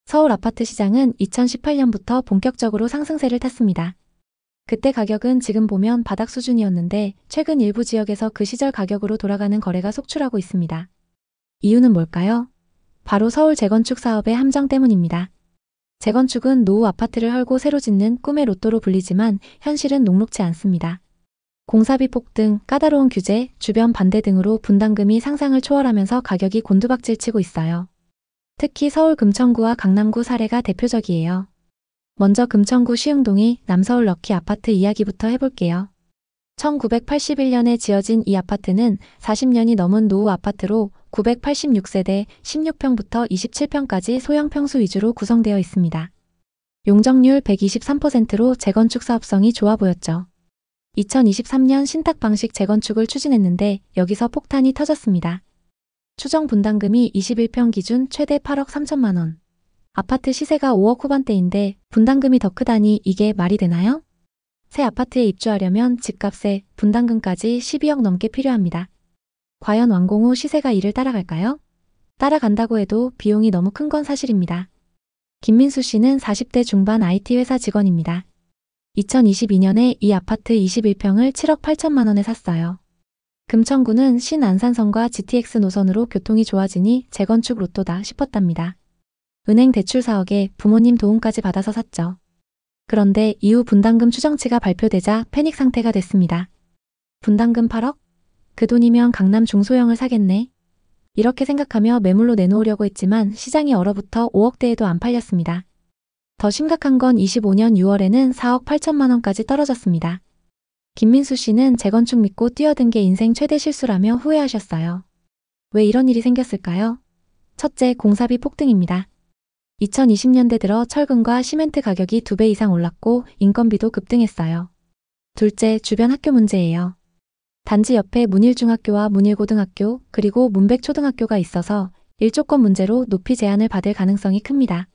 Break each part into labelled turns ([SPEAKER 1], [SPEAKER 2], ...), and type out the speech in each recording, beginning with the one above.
[SPEAKER 1] 서울 아파트 시장은 2018년부터 본격적으로 상승세를 탔습니다. 그때 가격은 지금 보면 바닥 수준이었는데 최근 일부 지역에서 그 시절 가격으로 돌아가는 거래가 속출하고 있습니다. 이유는 뭘까요? 바로 서울 재건축 사업의 함정 때문입니다. 재건축은 노후 아파트를 헐고 새로 짓는 꿈의 로또로 불리지만 현실은 녹록지 않습니다. 공사비 폭등, 까다로운 규제, 주변 반대 등으로 분담금이 상상을 초월하면서 가격이 곤두박질치고 있어요. 특히 서울 금천구와 강남구 사례가 대표적이에요. 먼저 금천구 시흥동이 남서울 럭키 아파트 이야기부터 해볼게요. 1981년에 지어진 이 아파트는 40년이 넘은 노후 아파트로 986세대 16평부터 27평까지 소형 평수 위주로 구성되어 있습니다. 용적률 123%로 재건축 사업성이 좋아 보였죠. 2023년 신탁 방식 재건축을 추진했는데 여기서 폭탄이 터졌습니다. 추정 분담금이 21평 기준 최대 8억 3천만 원. 아파트 시세가 5억 후반대인데 분담금이 더 크다니 이게 말이 되나요? 새 아파트에 입주하려면 집값에 분담금까지 12억 넘게 필요합니다. 과연 완공 후 시세가 이를 따라갈까요? 따라간다고 해도 비용이 너무 큰 건 사실입니다. 김민수 씨는 40대 중반 IT 회사 직원입니다. 2022년에 이 아파트 21평을 7억 8천만 원에 샀어요. 금천구는 신안산선과 GTX 노선으로 교통이 좋아지니 재건축 로또다 싶었답니다. 은행 대출 4억에 부모님 도움까지 받아서 샀죠. 그런데 이후 분담금 추정치가 발표되자 패닉 상태가 됐습니다. 분담금 8억? 그 돈이면 강남 중소형을 사겠네. 이렇게 생각하며 매물로 내놓으려고 했지만 시장이 얼어붙어 5억대에도 안 팔렸습니다. 더 심각한 건 25년 6월에는 4억 8천만 원까지 떨어졌습니다. 김민수 씨는 재건축 믿고 뛰어든 게 인생 최대 실수라며 후회하셨어요. 왜 이런 일이 생겼을까요? 첫째, 공사비 폭등입니다. 2020년대 들어 철근과 시멘트 가격이 2배 이상 올랐고 인건비도 급등했어요. 둘째, 주변 학교 문제예요. 단지 옆에 문일중학교와 문일고등학교 그리고 문백초등학교가 있어서 일조권 문제로 높이 제한을 받을 가능성이 큽니다.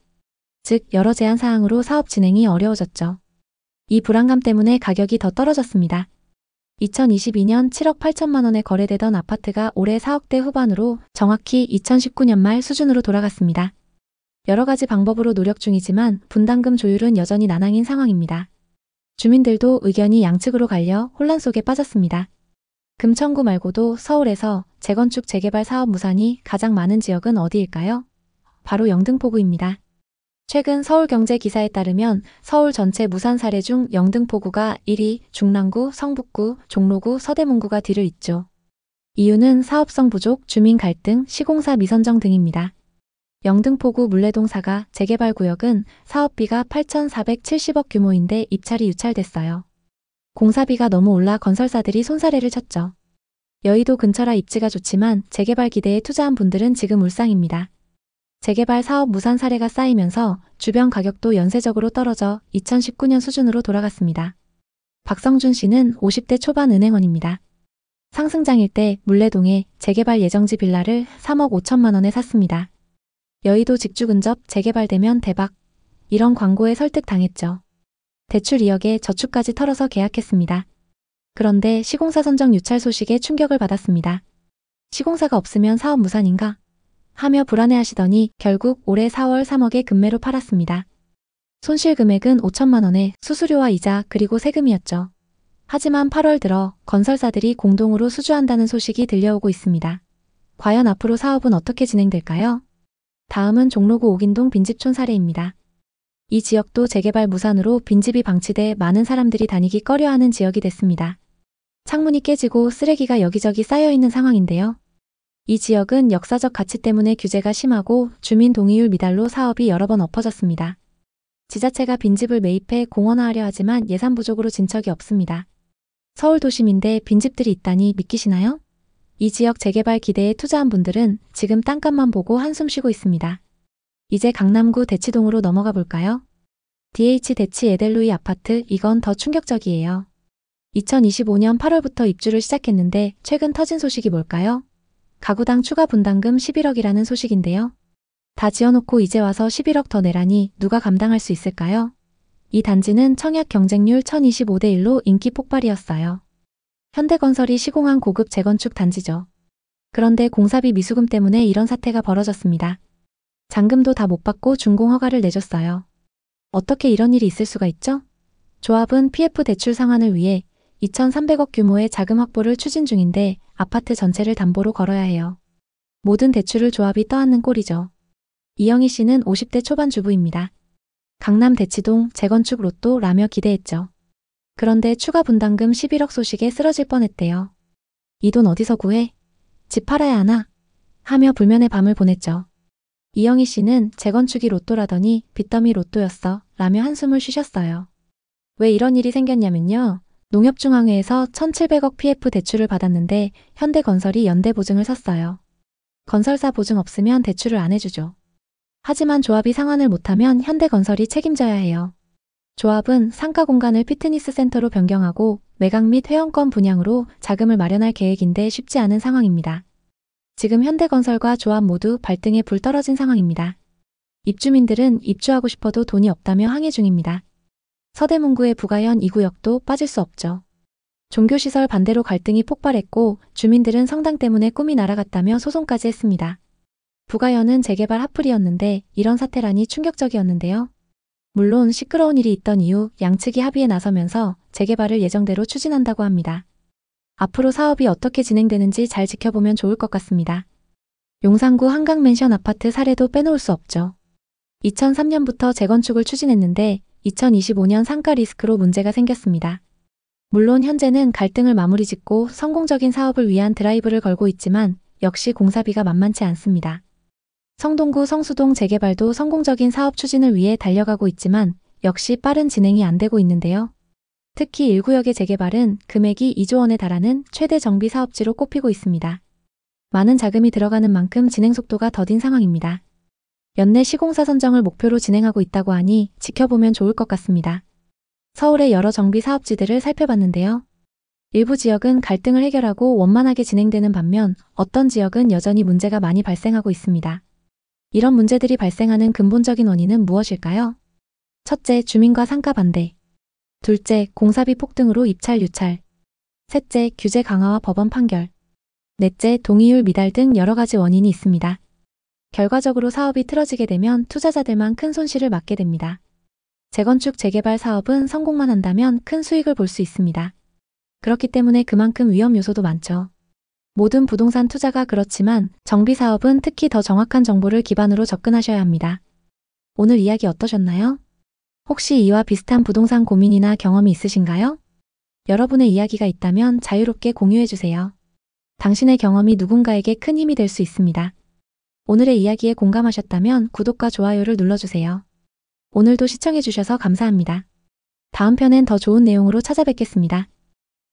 [SPEAKER 1] 즉 여러 제한 사항으로 사업 진행이 어려워졌죠. 이 불안감 때문에 가격이 더 떨어졌습니다. 2022년 7억 8천만 원에 거래되던 아파트가 올해 4억대 후반으로 정확히 2019년 말 수준으로 돌아갔습니다. 여러 가지 방법으로 노력 중이지만 분담금 조율은 여전히 난항인 상황입니다. 주민들도 의견이 양측으로 갈려 혼란 속에 빠졌습니다. 금천구 말고도 서울에서 재건축 재개발 사업 무산이 가장 많은 지역은 어디일까요? 바로 영등포구입니다. 최근 서울경제 기사에 따르면 서울 전체 무산 사례 중 영등포구가 1위, 중랑구, 성북구, 종로구, 서대문구가 뒤를 잇죠. 이유는 사업성 부족, 주민 갈등, 시공사 미선정 등입니다. 영등포구 물레동 사가 재개발 구역은 사업비가 8,470억 규모인데 입찰이 유찰됐어요. 공사비가 너무 올라 건설사들이 손사래를 쳤죠. 여의도 근처라 입지가 좋지만 재개발 기대에 투자한 분들은 지금 울상입니다. 재개발 사업 무산 사례가 쌓이면서 주변 가격도 연쇄적으로 떨어져 2019년 수준으로 돌아갔습니다. 박성준 씨는 50대 초반 은행원입니다. 상승장일 때 물레동에 재개발 예정지 빌라를 3억 5천만 원에 샀습니다. 여의도 직주 근접 재개발되면 대박. 이런 광고에 설득당했죠. 대출 2억에 저축까지 털어서 계약했습니다. 그런데 시공사 선정 유찰 소식에 충격을 받았습니다. 시공사가 없으면 사업 무산인가? 하며 불안해하시더니 결국 올해 4월 3억에 급매로 팔았습니다. 손실 금액은 5천만 원에 수수료와 이자 그리고 세금이었죠. 하지만 8월 들어 건설사들이 공동으로 수주한다는 소식이 들려오고 있습니다. 과연 앞으로 사업은 어떻게 진행될까요? 다음은 종로구 옥인동 빈집촌 사례입니다. 이 지역도 재개발 무산으로 빈집이 방치돼 많은 사람들이 다니기 꺼려하는 지역이 됐습니다. 창문이 깨지고 쓰레기가 여기저기 쌓여있는 상황인데요. 이 지역은 역사적 가치 때문에 규제가 심하고 주민 동의율 미달로 사업이 여러 번 엎어졌습니다. 지자체가 빈집을 매입해 공원화하려 하지만 예산 부족으로 진척이 없습니다. 서울 도심인데 빈집들이 있다니 믿기시나요? 이 지역 재개발 기대에 투자한 분들은 지금 땅값만 보고 한숨 쉬고 있습니다. 이제 강남구 대치동으로 넘어가 볼까요? DH 대치 에델루이 아파트, 이건 더 충격적이에요. 2025년 8월부터 입주를 시작했는데 최근 터진 소식이 뭘까요? 가구당 추가 분담금 11억이라는 소식인데요. 다 지어놓고 이제 와서 11억 더 내라니 누가 감당할 수 있을까요? 이 단지는 청약 경쟁률 1025대 1로 인기 폭발이었어요. 현대건설이 시공한 고급 재건축 단지죠. 그런데 공사비 미수금 때문에 이런 사태가 벌어졌습니다. 잔금도 다 못 받고 준공 허가를 내줬어요. 어떻게 이런 일이 있을 수가 있죠? 조합은 PF 대출 상환을 위해 2,300억 규모의 자금 확보를 추진 중인데 아파트 전체를 담보로 걸어야 해요. 모든 대출을 조합이 떠안는 꼴이죠. 이영희 씨는 50대 초반 주부입니다. 강남 대치동 재건축 로또라며 기대했죠. 그런데 추가 분담금 11억 소식에 쓰러질 뻔했대요. 이 돈 어디서 구해? 집 팔아야 하나? 하며 불면의 밤을 보냈죠. 이영희 씨는 재건축이 로또라더니 빚더미 로또였어 라며 한숨을 쉬셨어요. 왜 이런 일이 생겼냐면요. 농협중앙회에서 1,700억 PF 대출을 받았는데 현대건설이 연대보증을 섰어요. 건설사 보증 없으면 대출을 안 해주죠. 하지만 조합이 상환을 못하면 현대건설이 책임져야 해요. 조합은 상가 공간을 피트니스 센터로 변경하고 매각 및 회원권 분양으로 자금을 마련할 계획인데 쉽지 않은 상황입니다. 지금 현대건설과 조합 모두 발등에 불 떨어진 상황입니다. 입주민들은 입주하고 싶어도 돈이 없다며 항의 중입니다. 서대문구의 부가현 2구역도 빠질 수 없죠. 종교시설 반대로 갈등이 폭발했고 주민들은 성당 때문에 꿈이 날아갔다며 소송까지 했습니다. 부가현은 재개발 핫플이었는데 이런 사태라니 충격적이었는데요. 물론 시끄러운 일이 있던 이후 양측이 합의에 나서면서 재개발을 예정대로 추진한다고 합니다. 앞으로 사업이 어떻게 진행되는지 잘 지켜보면 좋을 것 같습니다. 용산구 한강맨션 아파트 사례도 빼놓을 수 없죠. 2003년부터 재건축을 추진했는데 2025년 상가 리스크로 문제가 생겼습니다. 물론 현재는 갈등을 마무리 짓고 성공적인 사업을 위한 드라이브를 걸고 있지만 역시 공사비가 만만치 않습니다. 성동구 성수동 재개발도 성공적인 사업 추진을 위해 달려가고 있지만 역시 빠른 진행이 안 되고 있는데요. 특히 1구역의 재개발은 금액이 2조 원에 달하는 최대 정비 사업지로 꼽히고 있습니다. 많은 자금이 들어가는 만큼 진행 속도가 더딘 상황입니다. 연내 시공사 선정을 목표로 진행하고 있다고 하니 지켜보면 좋을 것 같습니다. 서울의 여러 정비 사업지들을 살펴봤는데요. 일부 지역은 갈등을 해결하고 원만하게 진행되는 반면 어떤 지역은 여전히 문제가 많이 발생하고 있습니다. 이런 문제들이 발생하는 근본적인 원인은 무엇일까요? 첫째, 주민과 상가 반대. 둘째, 공사비 폭등으로 입찰 유찰. 셋째, 규제 강화와 법원 판결. 넷째, 동의율 미달 등 여러 가지 원인이 있습니다. 결과적으로 사업이 틀어지게 되면 투자자들만 큰 손실을 맞게 됩니다. 재건축 재개발 사업은 성공만 한다면 큰 수익을 볼 수 있습니다. 그렇기 때문에 그만큼 위험 요소도 많죠. 모든 부동산 투자가 그렇지만 정비 사업은 특히 더 정확한 정보를 기반으로 접근하셔야 합니다. 오늘 이야기 어떠셨나요? 혹시 이와 비슷한 부동산 고민이나 경험이 있으신가요? 여러분의 이야기가 있다면 자유롭게 공유해주세요. 당신의 경험이 누군가에게 큰 힘이 될 수 있습니다. 오늘의 이야기에 공감하셨다면 구독과 좋아요를 눌러주세요. 오늘도 시청해주셔서 감사합니다. 다음 편엔 더 좋은 내용으로 찾아뵙겠습니다.